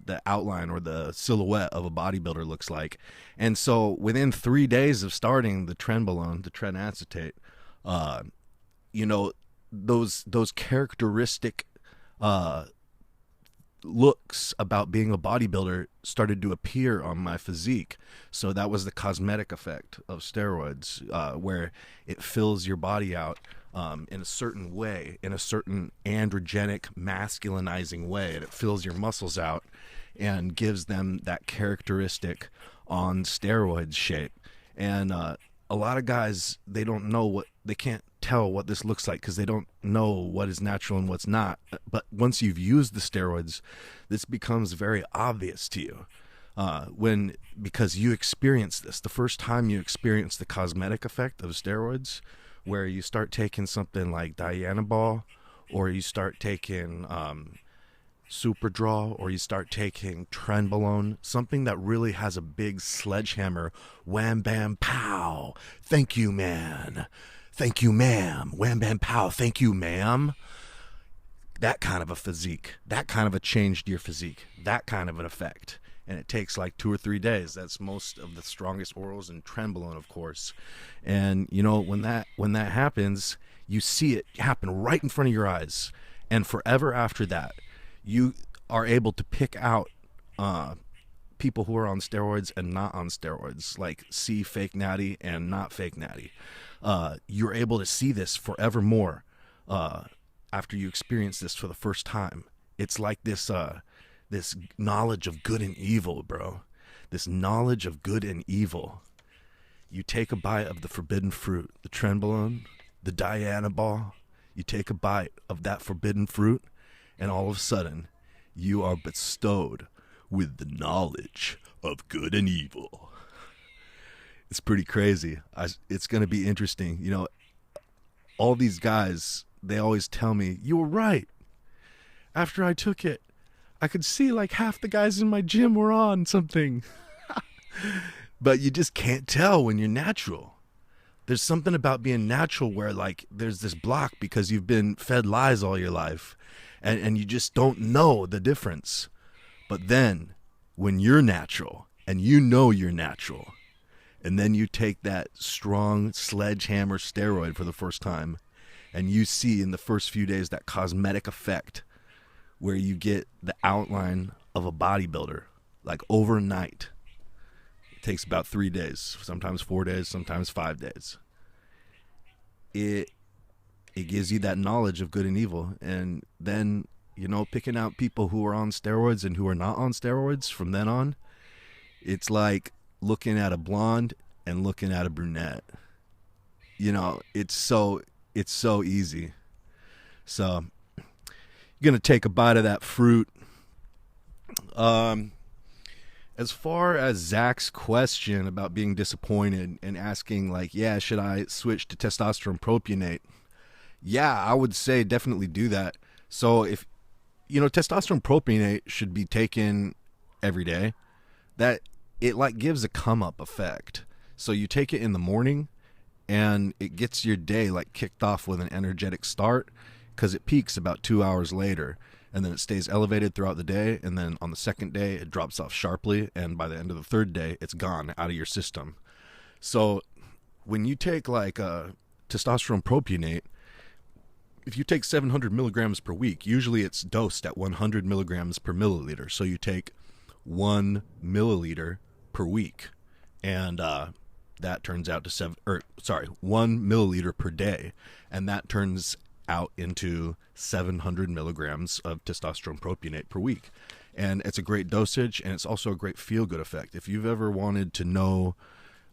the outline or the silhouette of a bodybuilder looks like. And so within 3 days of starting the Trenbolone, the Tren acetate, uh, you know, those characteristic uh, looks about being a bodybuilder started to appear on my physique. So that was the cosmetic effect of steroids, where it fills your body out in a certain way, in a certain androgenic, masculinizing way, and it fills your muscles out and gives them that characteristic on steroids shape. And a lot of guys, they don't know what, they can't tell what this looks like because they don't know what is natural and what's not. But once you've used the steroids, this becomes very obvious to you. Because you experience this the first time you experience the cosmetic effect of steroids, where you start taking something like Dianabol, or you start taking Superdraw, or you start taking Trenbolone, something that really has a big sledgehammer, wham bam pow, thank you man, thank you ma'am, wham bam pow, thank you ma'am. That kind of a physique, that kind of a change to your physique, that kind of an effect. And it takes like 2 or 3 days. That's most of the strongest orals and Trenbolone, of course. And you know, when that happens, you see it happen right in front of your eyes. And forever after that, you are able to pick out people who are on steroids and not on steroids, like see fake natty and not fake natty. You're able to see this forevermore after you experience this for the first time. It's like this knowledge of good and evil, bro. This knowledge of good and evil. You take a bite of the forbidden fruit, the Trenbolone, the Dianabol. You take a bite of that forbidden fruit, and all of a sudden, you are bestowed with the knowledge of good and evil. It's pretty crazy. It's going to be interesting. You know, all these guys, they always tell me, you were right. After I took it, I could see like half the guys in my gym were on something. But you just can't tell when you're natural. There's something about being natural where like there's this block because you've been fed lies all your life, and you just don't know the difference. But then when you're natural and you know you're natural, and then you take that strong sledgehammer steroid for the first time, and you see in the first few days that cosmetic effect where you get the outline of a bodybuilder, like overnight. It takes about 3 days, sometimes 4 days, sometimes 5 days. It gives you that knowledge of good and evil. And then, you know, picking out people who are on steroids and who are not on steroids from then on, it's like looking at a blonde and looking at a brunette. You know, it's so easy. So you're going to take a bite of that fruit. As far as Zach's question about being disappointed and asking like, yeah, should I switch to testosterone propionate? Yeah, I would say definitely do that. So if, you know, testosterone propionate should be taken every day. That it like gives a come up effect. So you take it in the morning and it gets your day like kicked off with an energetic start, because it peaks about 2 hours later, and then it stays elevated throughout the day, and then on the second day it drops off sharply, and by the end of the third day it's gone out of your system. So when you take like testosterone propionate, if you take 700 milligrams per week, usually it's dosed at 100 milligrams per milliliter. So you take 1 milliliter per week, and that turns out to 1 milliliter per day, and that turns out into 700 milligrams of testosterone propionate per week. And it's a great dosage, and it's also a great feel-good effect. If you've ever wanted to know,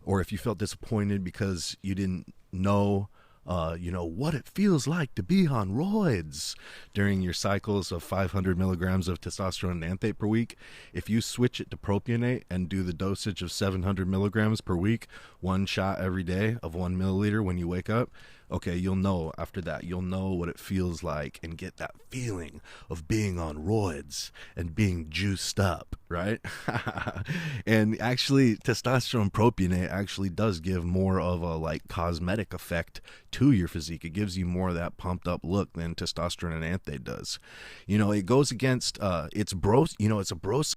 or if you felt disappointed because you didn't know what it feels like to be on roids during your cycles of 500 milligrams of testosterone and anthate per week, if you switch it to propionate and do the dosage of 700 milligrams per week, one shot every day of 1 milliliter when you wake up, okay, you'll know after that. You'll know what it feels like and get that feeling of being on roids and being juiced up, right? And actually, testosterone propionate actually does give more of a like cosmetic effect to your physique. It gives you more of that pumped up look than testosterone and anthate does. You know, it goes against it's a bro